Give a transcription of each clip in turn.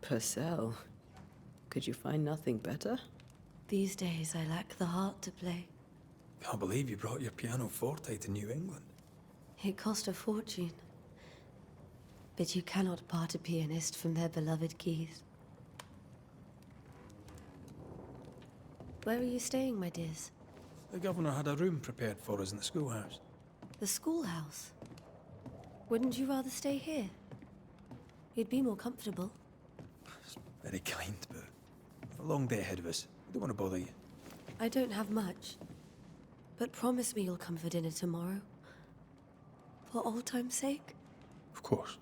Purcell. Could you find nothing better? These days I lack the heart to play. Can't believe you brought your pianoforte to New England. It cost a fortune. But you cannot part a pianist from their beloved keys. Where are you staying, my dears? The governor had a room prepared for us in the schoolhouse. The schoolhouse? Wouldn't you rather stay here? You'd be more comfortable. It's very kind, but a long day ahead of us. I don't want to bother you. I don't have much. But promise me you'll come for dinner tomorrow. For old time's sake. Of course.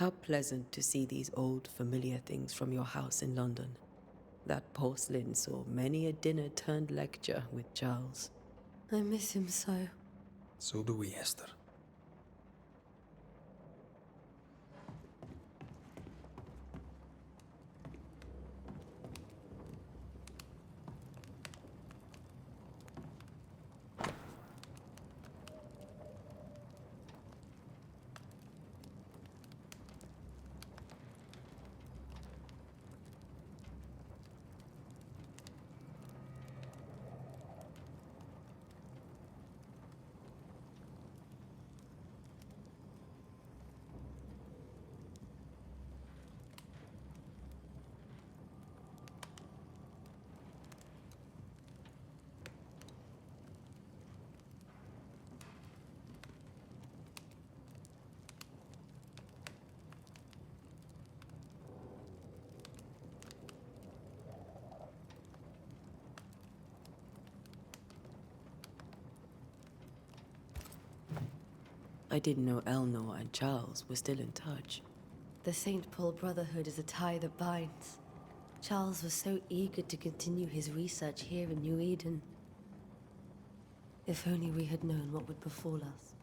How pleasant to see these old, familiar things from your house in London. That porcelain saw many a dinner-turned-lecture with Charles. I miss him so. So do we, Esther. I didn't know Eleanor and Charles were still in touch. The St. Paul Brotherhood is a tie that binds. Charles was so eager to continue his research here in New Eden. If only we had known what would befall us.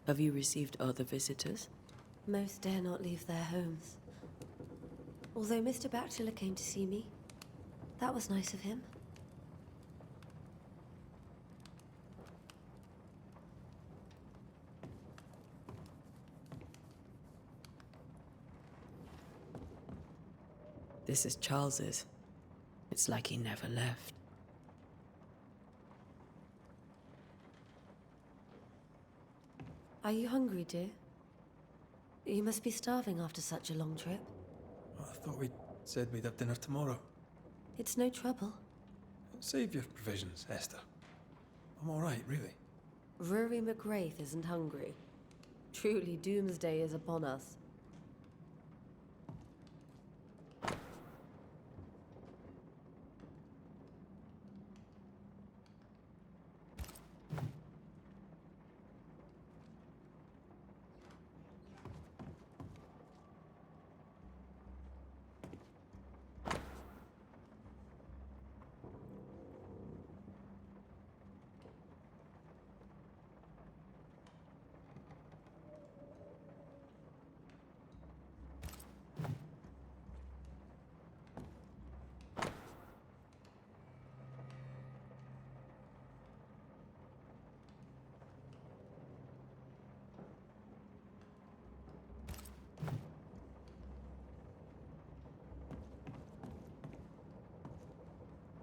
Have you received other visitors? Most dare not leave their homes. Although Mr. Bachelor came to see me. That was nice of him. This is Charles's. It's like he never left. Are you hungry, dear? You must be starving after such a long trip. I thought we said we'd have dinner tomorrow. It's no trouble. Save your provisions, Esther. I'm all right, really. Rory McGrath isn't hungry. Truly, doomsday is upon us.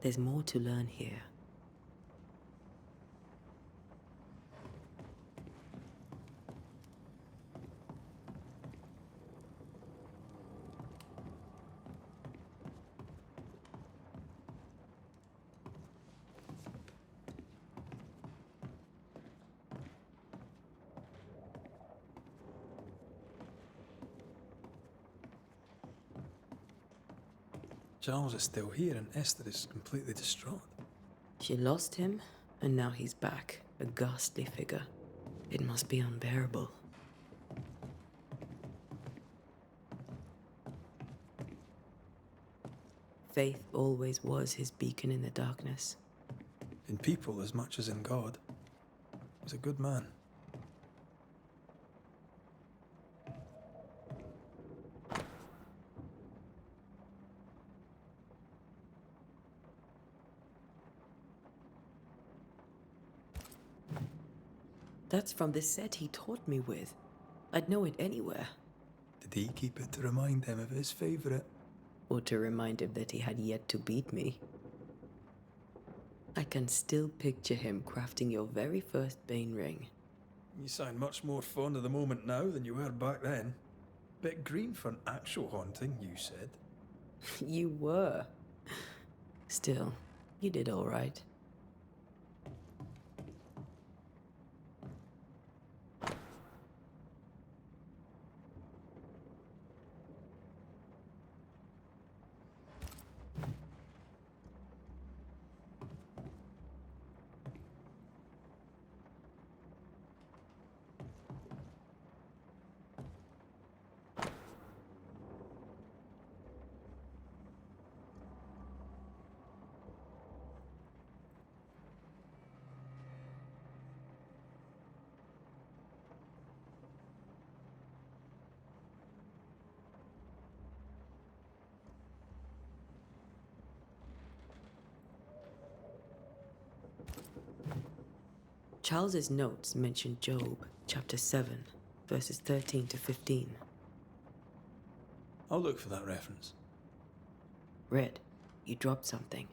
There's more to learn here. Charles is still here and Esther is completely distraught. She lost him, and now he's back, a ghastly figure. It must be unbearable. Faith always was his beacon in the darkness. In people as much as in God. He's a good man. That's from the set he taught me with. I'd know it anywhere. Did he keep it to remind him of his favourite? Or to remind him that he had yet to beat me. I can still picture him crafting your very first Bane ring. You sound much more fond of the moment now than you were back then. Bit green for an actual haunting, you said. You were. Still, you did all right. Charles's notes mention Job, chapter 7, verses 13 to 15. I'll look for that reference. Red, you dropped something.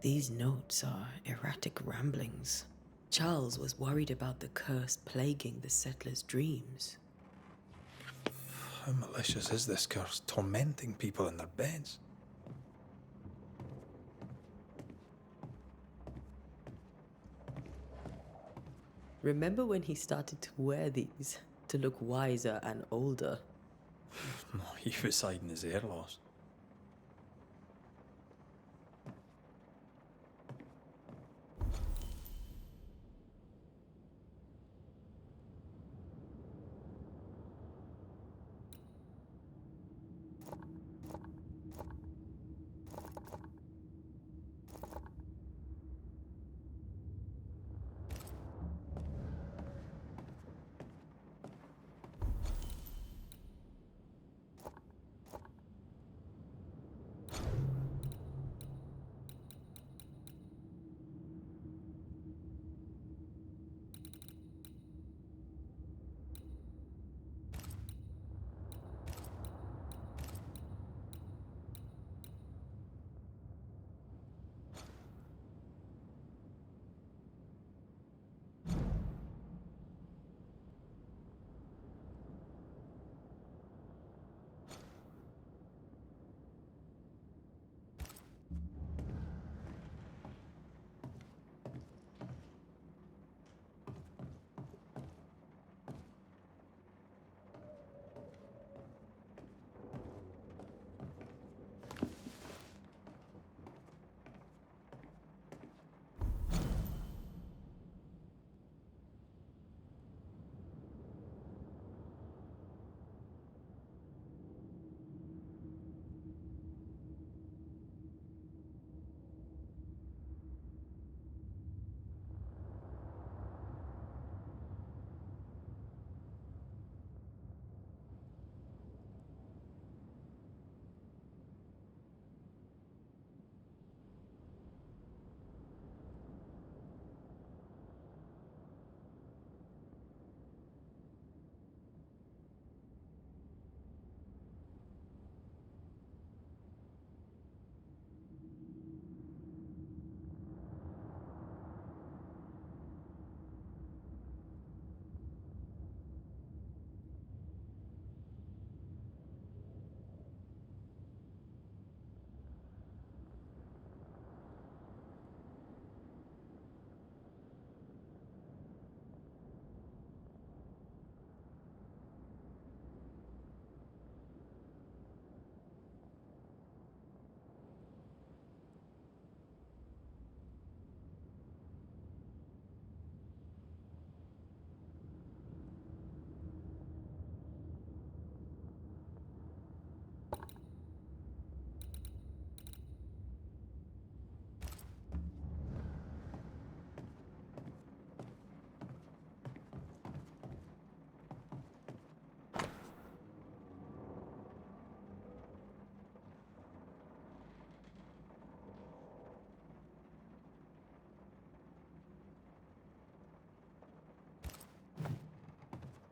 These notes are erratic ramblings. Charles was worried about the curse plaguing the settlers' dreams. How malicious is this curse, tormenting people in their beds? Remember when he started to wear these to look wiser and older? He was hiding his hair loss.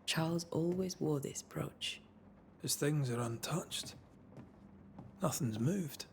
Charles always wore this brooch. His things are untouched. Nothing's moved.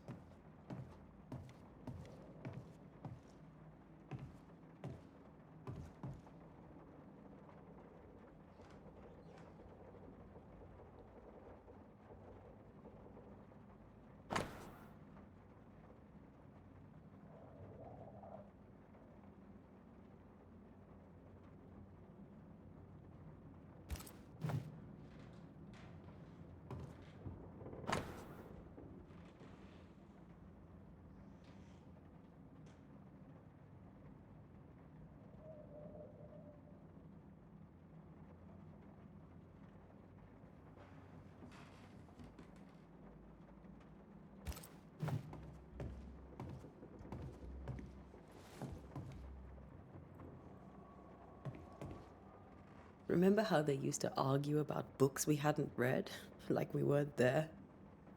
Remember how they used to argue about books we hadn't read, like we weren't there?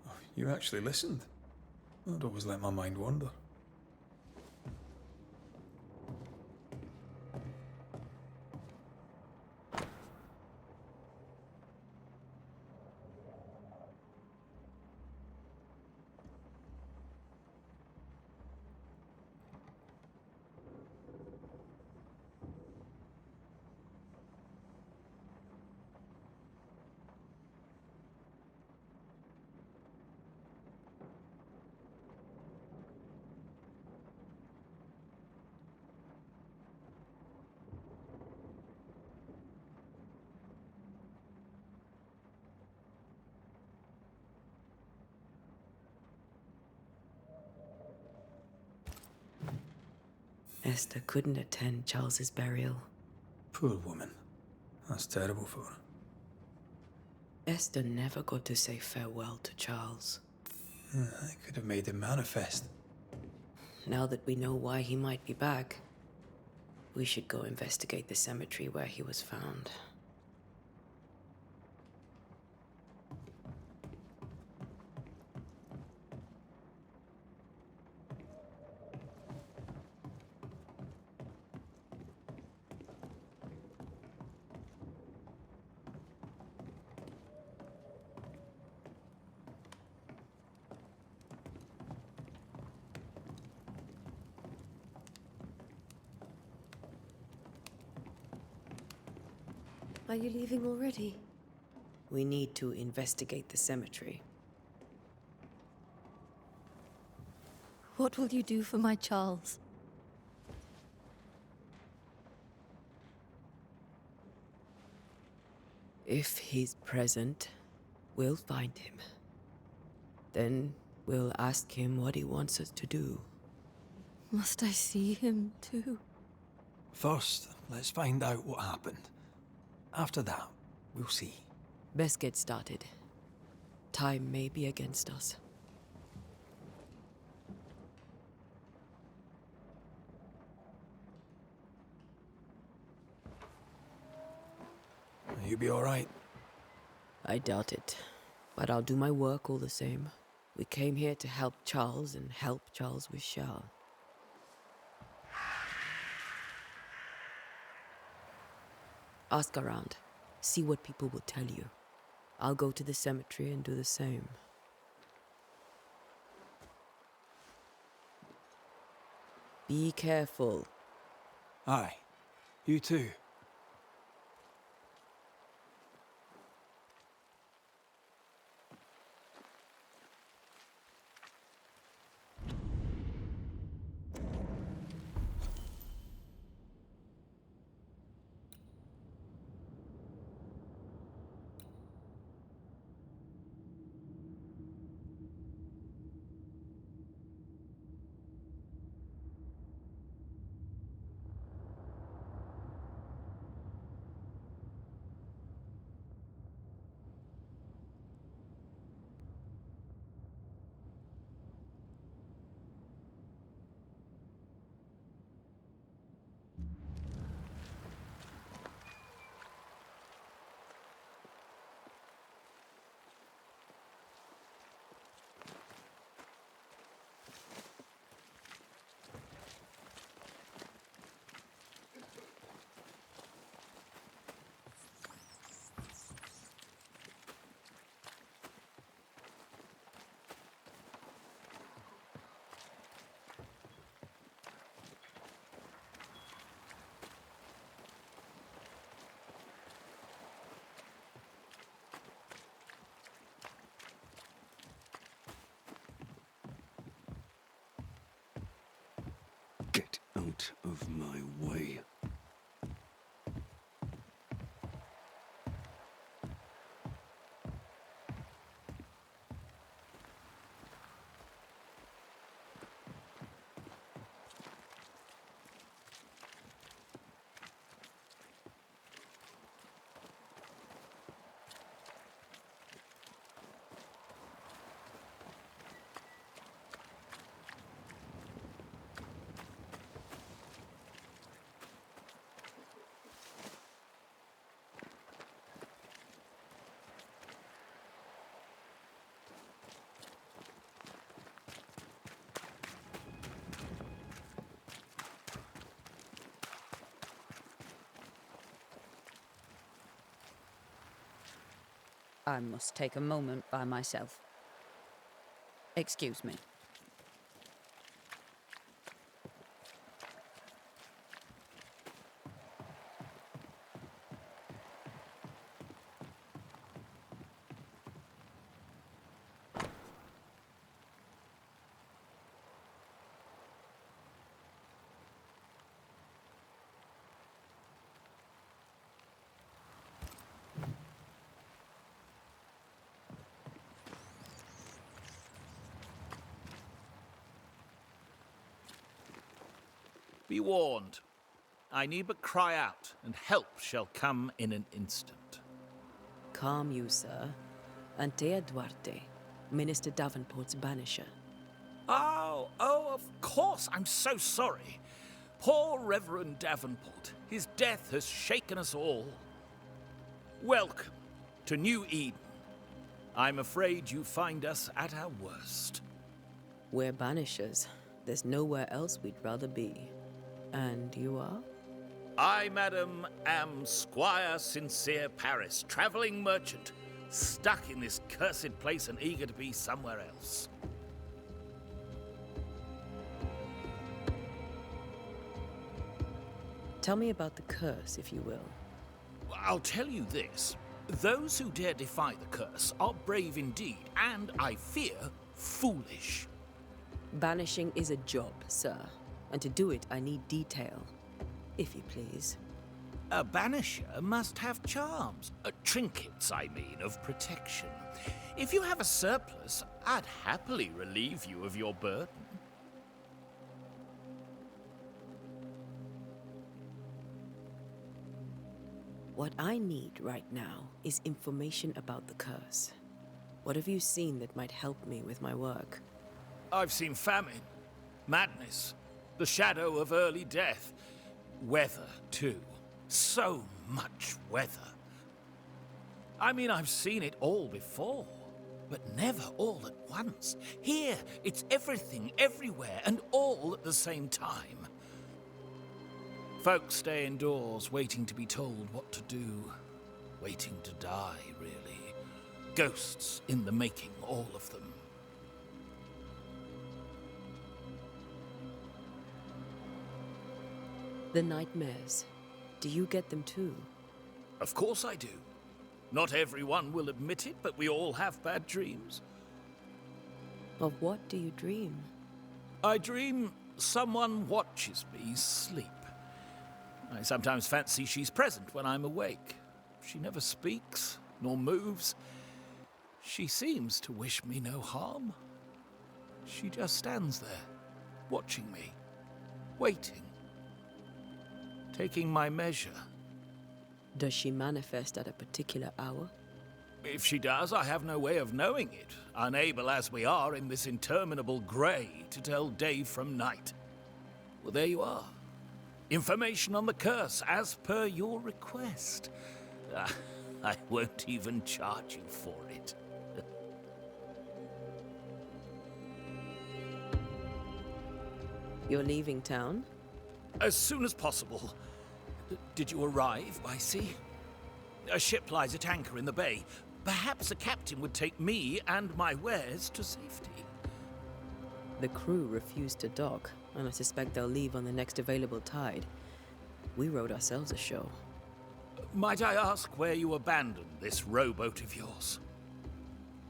Oh, you actually listened? I'd always let my mind wander. Esther couldn't attend Charles's burial. Poor woman. That's terrible for her. Esther never got to say farewell to Charles. I could have made him manifest. Now that we know why he might be back, we should go investigate the cemetery where he was found. Are you leaving already? We need to investigate the cemetery. What will you do for my Charles? If he's present, we'll find him. Then we'll ask him what he wants us to do. Must I see him too? First, let's find out what happened. After that, we'll see. Best get started. Time may be against us. You be all right? I doubt it, but I'll do my work all the same. We came here to help Charles and help Charles with Charles. Ask around. See what people will tell you. I'll go to the cemetery and do the same. Be careful. Aye. You too. Get out of my way. I must take a moment by myself. Excuse me. Be warned. I need but cry out, and help shall come in an instant. Calm you, sir. Antea Duarte, Minister Davenport's banisher. Oh, of course. I'm so sorry. Poor Reverend Davenport. His death has shaken us all. Welcome to New Eden. I'm afraid you find us at our worst. We're banishers. There's nowhere else we'd rather be. And you are? I, madam, am Squire Sincere Paris, travelling merchant, stuck in this cursed place and eager to be somewhere else. Tell me about the curse, if you will. I'll tell you this. Those who dare defy the curse are brave indeed, and, I fear, foolish. Banishing is a job, sir. And to do it, I need detail. If you please. A banisher must have charms. Trinkets, I mean, of protection. If you have a surplus, I'd happily relieve you of your burden. What I need right now is information about the curse. What have you seen that might help me with my work? I've seen famine, madness, the shadow of early death, weather, too. So much weather. I mean, I've seen it all before, but never all at once. Here, it's everything, everywhere, and all at the same time. Folks stay indoors, waiting to be told what to do. Waiting to die, really. Ghosts in the making, all of them. The nightmares. Do you get them too? Of course I do. Not everyone will admit it, but we all have bad dreams. Of what do you dream? I dream someone watches me sleep. I sometimes fancy she's present when I'm awake. She never speaks, nor moves. She seems to wish me no harm. She just stands there, watching me, waiting, taking my measure. Does she manifest at a particular hour? If she does, I have no way of knowing it, unable as we are in this interminable grey to tell day from night. Well, there you are. Information on the curse, as per your request. I won't even charge you for it. You're leaving town? As soon as possible. Did you arrive by sea? A ship lies at anchor in the bay. Perhaps a captain would take me and my wares to safety. The crew refused to dock, and I suspect they'll leave on the next available tide. We rode ourselves ashore. Might I ask where you abandoned this rowboat of yours?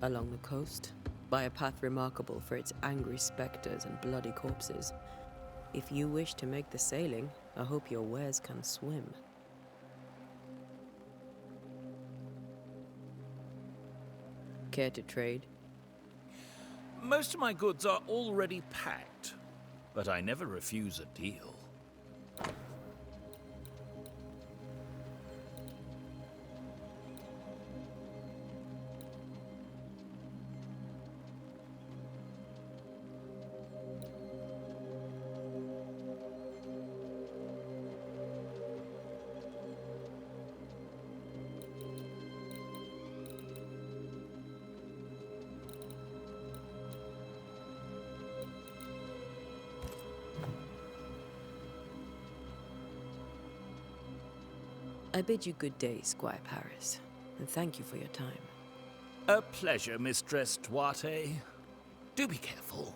Along the coast, by a path remarkable for its angry specters and bloody corpses. If you wish to make the sailing, I hope your wares can swim. Care to trade? Most of my goods are already packed, but I never refuse a deal. I bid you good day, Squire Paris, and thank you for your time. A pleasure, Mistress Duarte. Do be careful.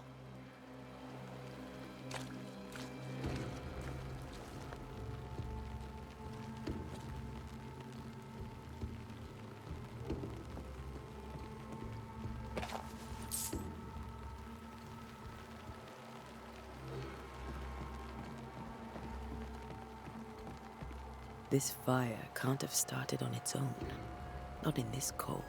This fire can't have started on its own. Not in this cold.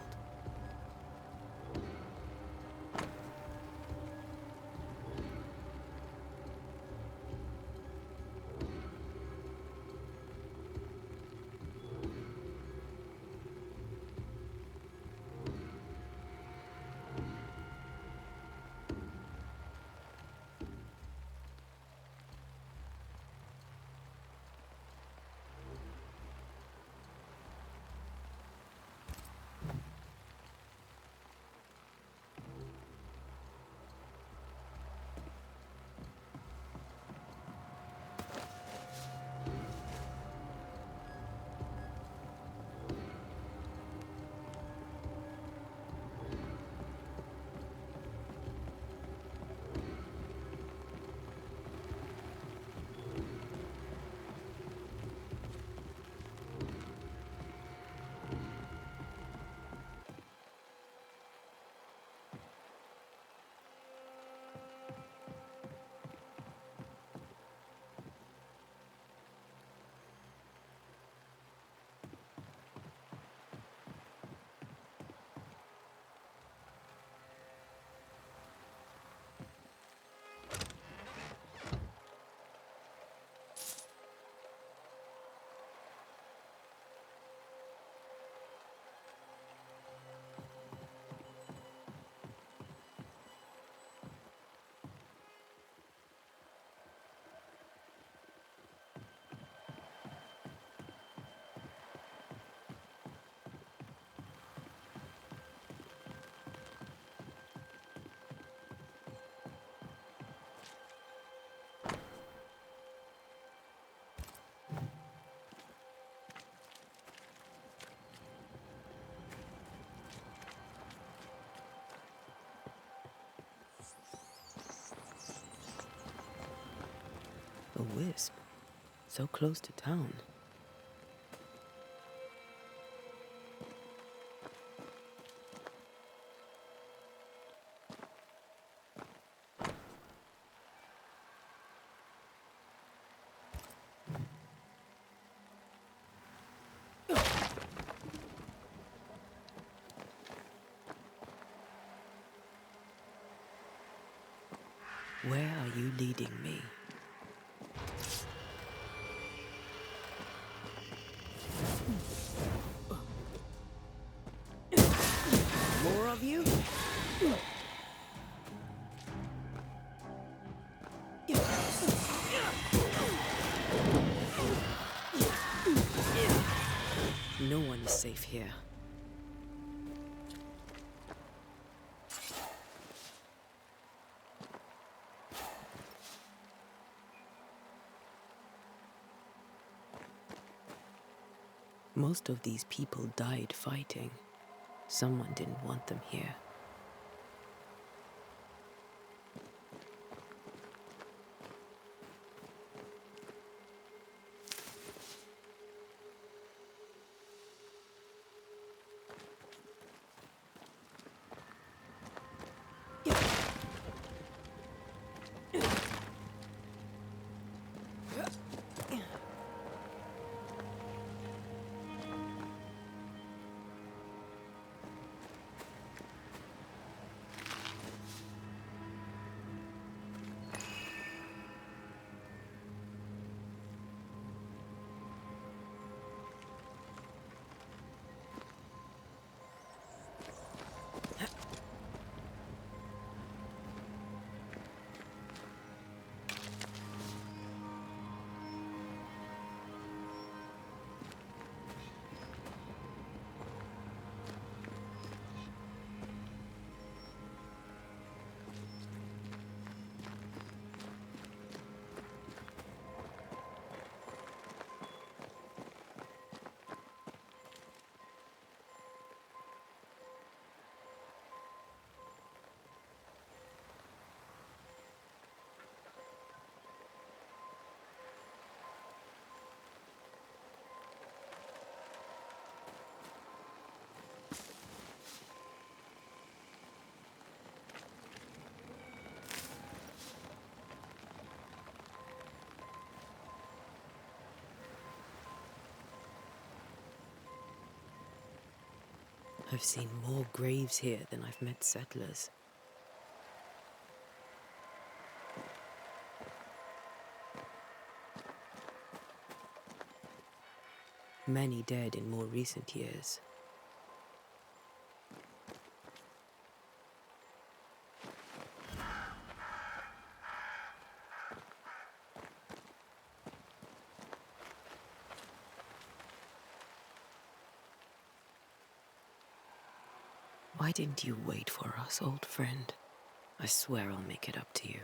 A wisp, so close to town. Where are you leading me? More of you? No one is safe here. Most of these people died fighting. Someone didn't want them here. I've seen more graves here than I've met settlers. Many dead in more recent years. Why didn't you wait for us, old friend? I swear I'll make it up to you.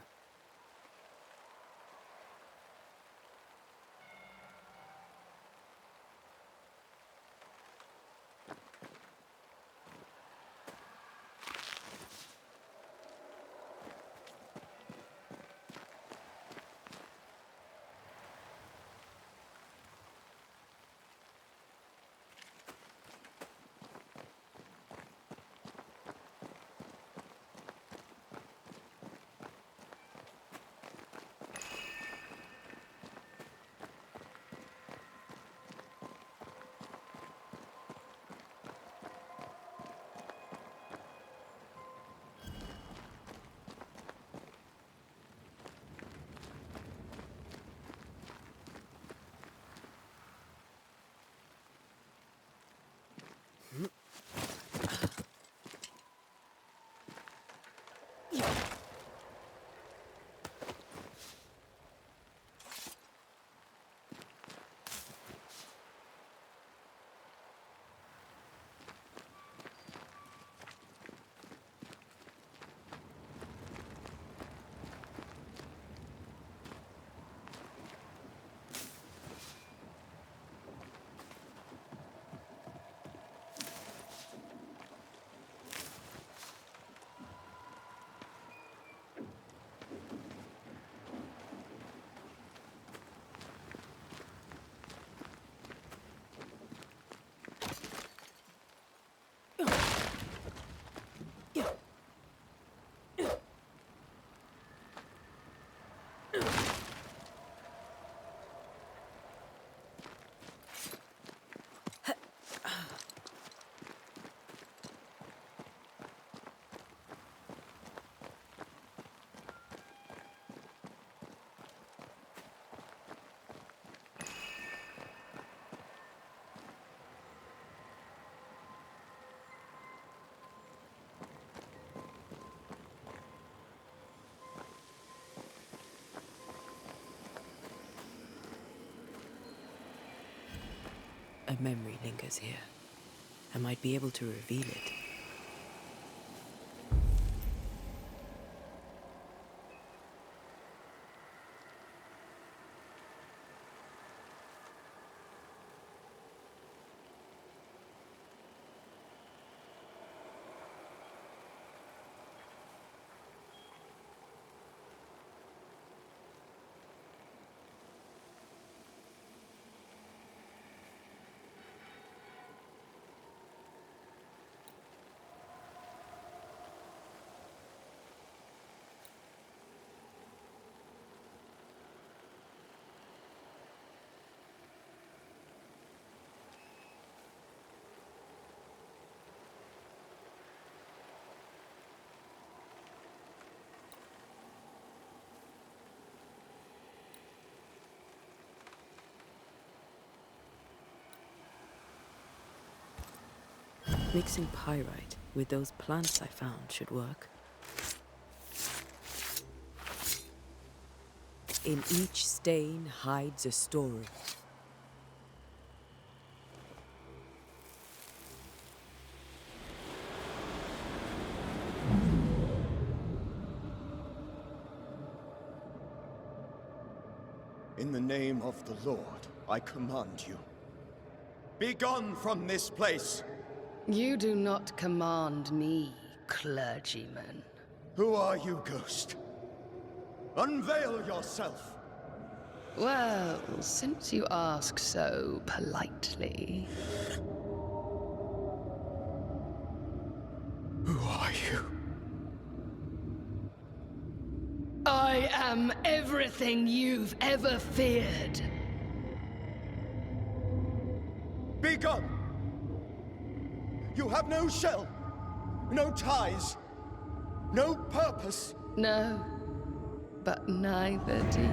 memory lingers here. I might be able to reveal it. Mixing pyrite with those plants I found should work. In each stain hides a story. In the name of the Lord, I command you. Be gone from this place! You do not command me, clergyman. Who are you, ghost? Unveil yourself! Well, since you ask so politely... Who are you? I am everything you've ever feared. Be gone! You have no shell, no ties, no purpose. No, but neither do you.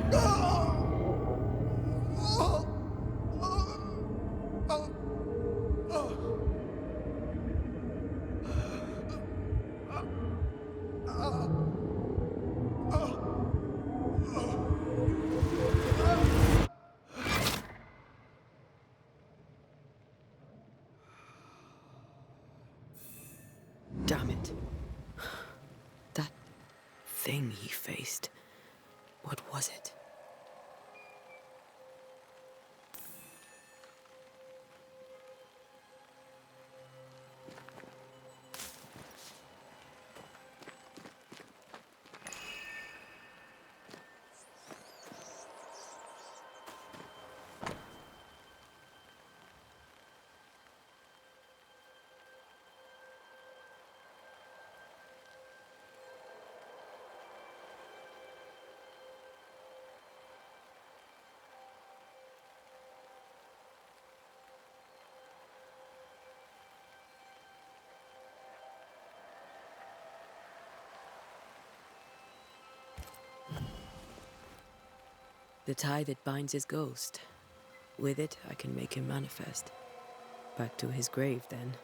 Damn it. That thing he faced. What was it? The tie that binds his ghost. With it, I can make him manifest. Back to his grave, then.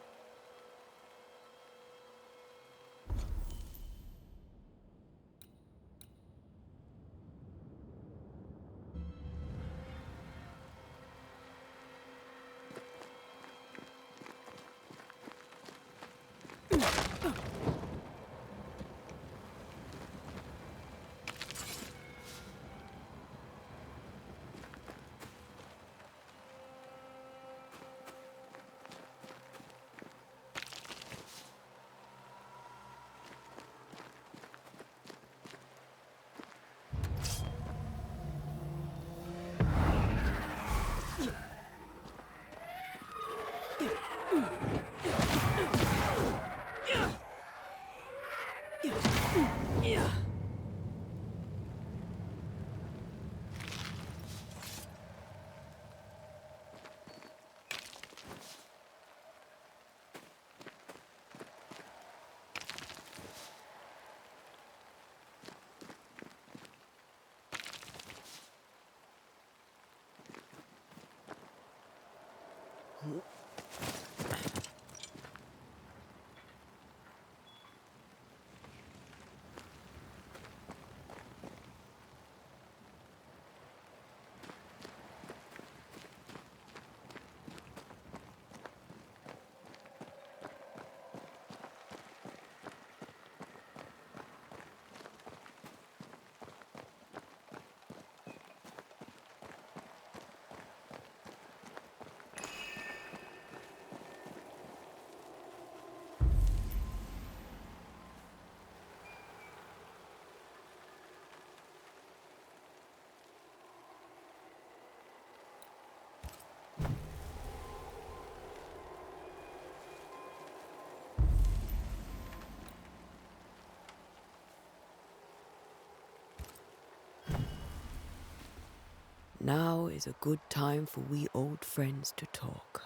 Now is a good time for we old friends to talk.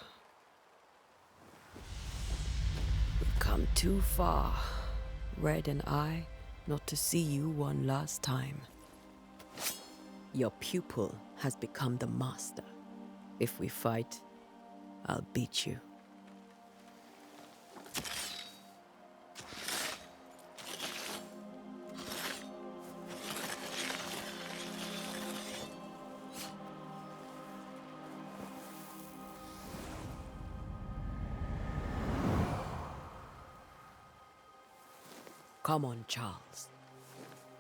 We've come too far, Red and I, not to see you one last time. Your pupil has become the master. If we fight, I'll beat you. Come on, Charles.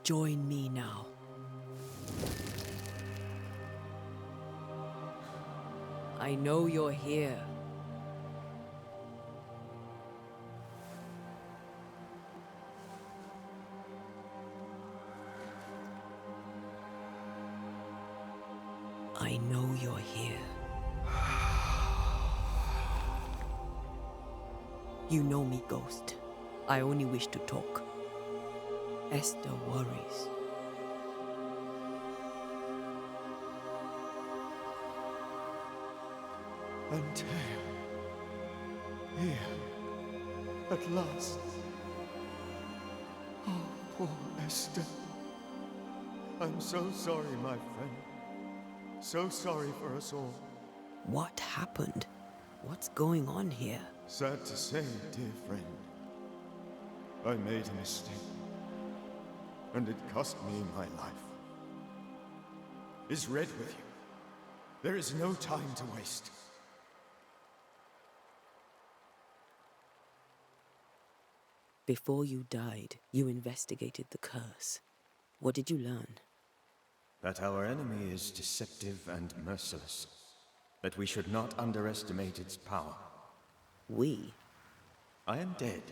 Join me now. I know you're here. I know you're here. You know me, Ghost. I only wish to talk. Esther worries. Antea. Here. At last. Oh, poor Esther. I'm so sorry, my friend. So sorry for us all. What happened? What's going on here? Sad to say, dear friend. I made a mistake. And it cost me my life. Is Red with you? There is no time to waste. Before you died, you investigated the curse. What did you learn? That our enemy is deceptive and merciless. That we should not underestimate its power. We? I am dead,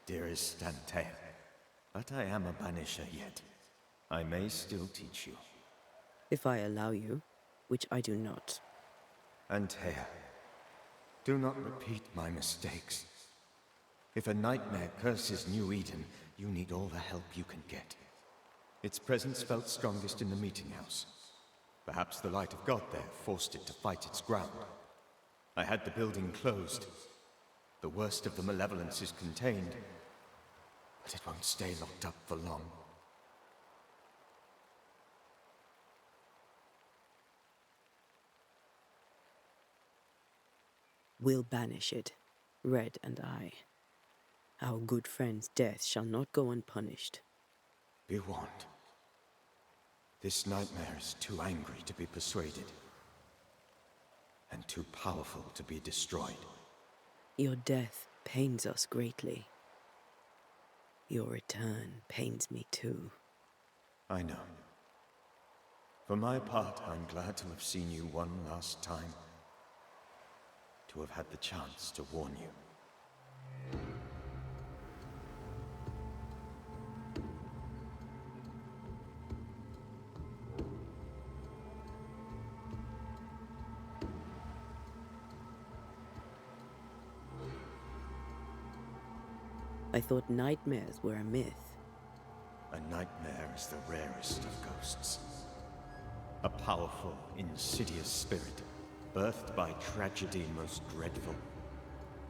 dearest Antea. But I am a banisher yet. I may still teach you. If I allow you, which I do not. Antea, do not repeat my mistakes. If a nightmare curses New Eden, you need all the help you can get. Its presence felt strongest in the meeting house. Perhaps the light of God there forced it to fight its ground. I had the building closed. The worst of the malevolence is contained, but it won't stay locked up for long. We'll banish it, Red and I. Our good friend's death shall not go unpunished. Be warned. This nightmare is too angry to be persuaded, and too powerful to be destroyed. Your death pains us greatly. Your return pains me too. I know. For my part, I'm glad to have seen you one last time. To have had the chance to warn you. I thought nightmares were a myth. A nightmare is the rarest of ghosts. A powerful, insidious spirit, birthed by tragedy most dreadful.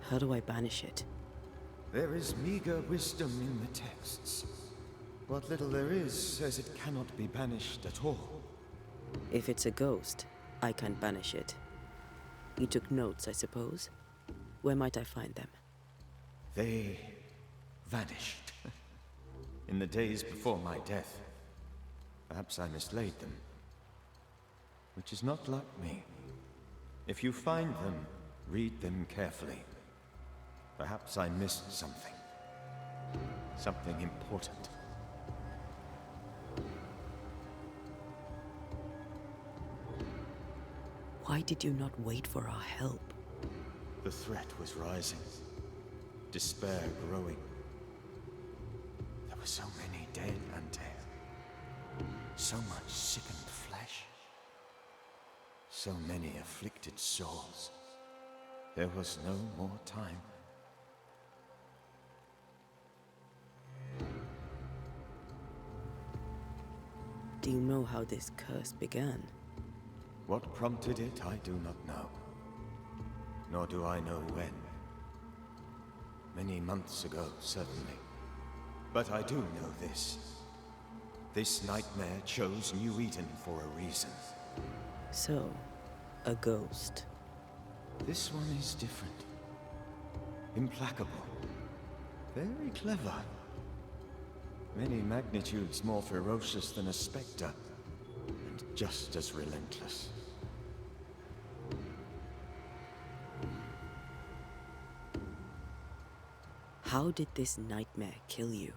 How do I banish it? There is meager wisdom in the texts. What little there is says it cannot be banished at all. If it's a ghost, I can't banish it. You took notes, I suppose? Where might I find them? They vanished. In the days before my death. Perhaps I mislaid them. Which is not like me. If you find them, read them carefully. Perhaps I missed something. Something important. Why did you not wait for our help? The threat was rising. Despair growing. There were so many dead, Antea. So much sickened flesh. So many afflicted souls. There was no more time. Do you know how this curse began? What prompted it, I do not know. Nor do I know when. Many months ago, certainly. But I do know this. This nightmare chose New Eden for a reason. So, a ghost. This one is different. Implacable. Very clever. Many magnitudes more ferocious than a spectre, and just as relentless. How did this nightmare kill you?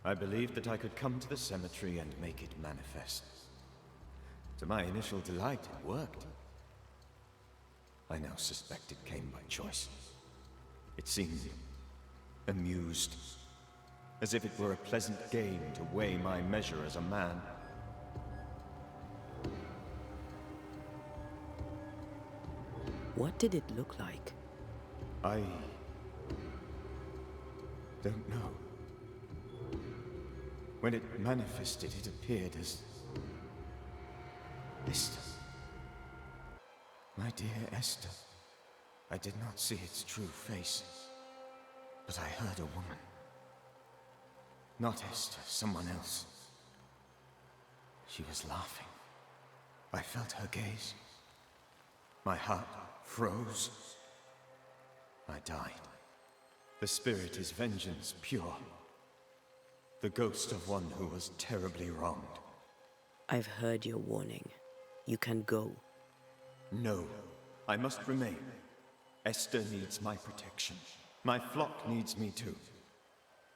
I believed that I could come to the cemetery and make it manifest. To my initial delight, it worked. I now suspect it came by choice. It seemed amused, as if it were a pleasant game to weigh my measure as a man. What did it look like? I don't know. When it manifested, it appeared as Esther. My dear Esther. I did not see its true face, but I heard a woman. Not Esther, someone else. She was laughing. I felt her gaze. My heart froze. I died. The spirit is vengeance pure. The ghost of one who was terribly wronged. I've heard your warning. You can go. No, I must remain. Esther needs my protection. My flock needs me too.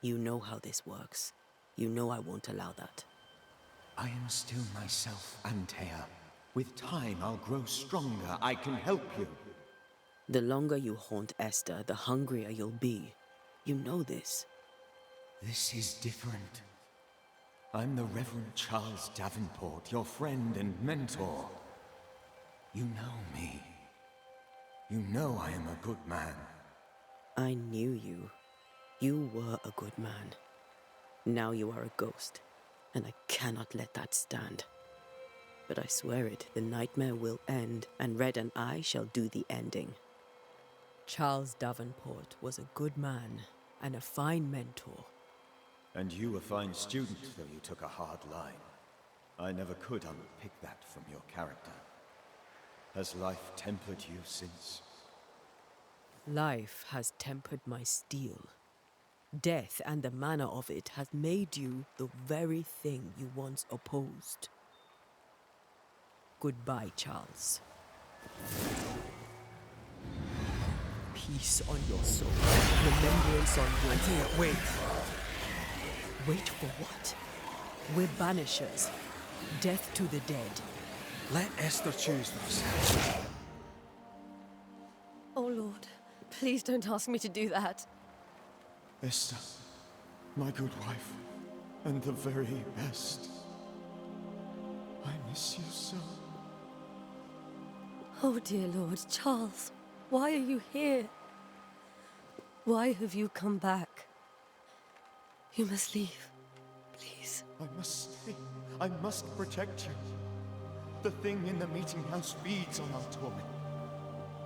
You know how this works. You know I won't allow that. I am still myself, Antea. With time, I'll grow stronger. I can help you. The longer you haunt Esther, the hungrier you'll be. You know this. This is different. I'm the Reverend Charles Davenport, your friend and mentor. You know me. You know I am a good man. I knew you. You were a good man. Now you are a ghost, and I cannot let that stand. But I swear it, the nightmare will end, and Red and I shall do the ending. Charles Davenport was a good man and a fine mentor. And you a fine student, though you took a hard line. I never could unpick that from your character. Has life tempered you since? Life has tempered my steel. Death and the manner of it has made you the very thing you once opposed. Goodbye, Charles. Peace on your soul. Remembrance on your... Antea, wait! Wait for what? We're banishers. Death to the dead. Let Esther choose for herself. Oh, Lord. Please don't ask me to do that. Esther, my good wife, and the very best. I miss you so. Oh, dear Lord, Charles, why are you here? Why have you come back? You must leave, please. I must stay. I must protect you. The thing in the meeting house feeds on our torment.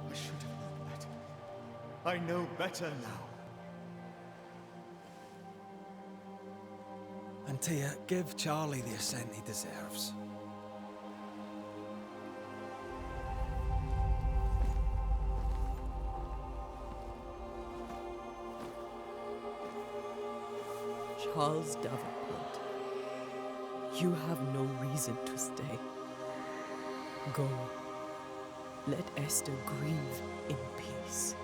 I should have known better. I know better now. Antea, give Charlie the ascent he deserves. Charles Davenport, you have no reason to stay. Go. Let Esther grieve in peace.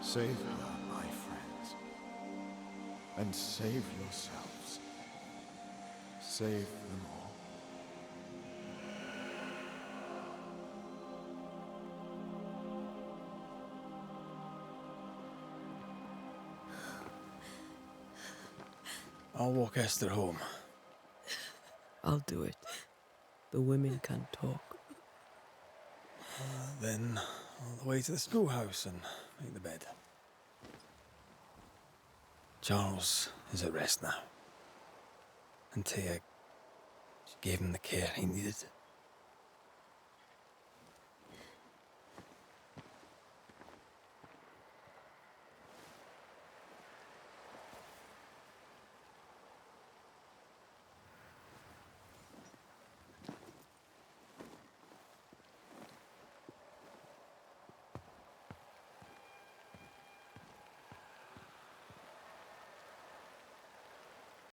Save her, my friends. And save yourselves. Save them all. I'll walk Esther home. I'll do it. The women can talk. Then all the way to the schoolhouse and make the bed. Charles is at rest now. Antea, she gave him the care he needed.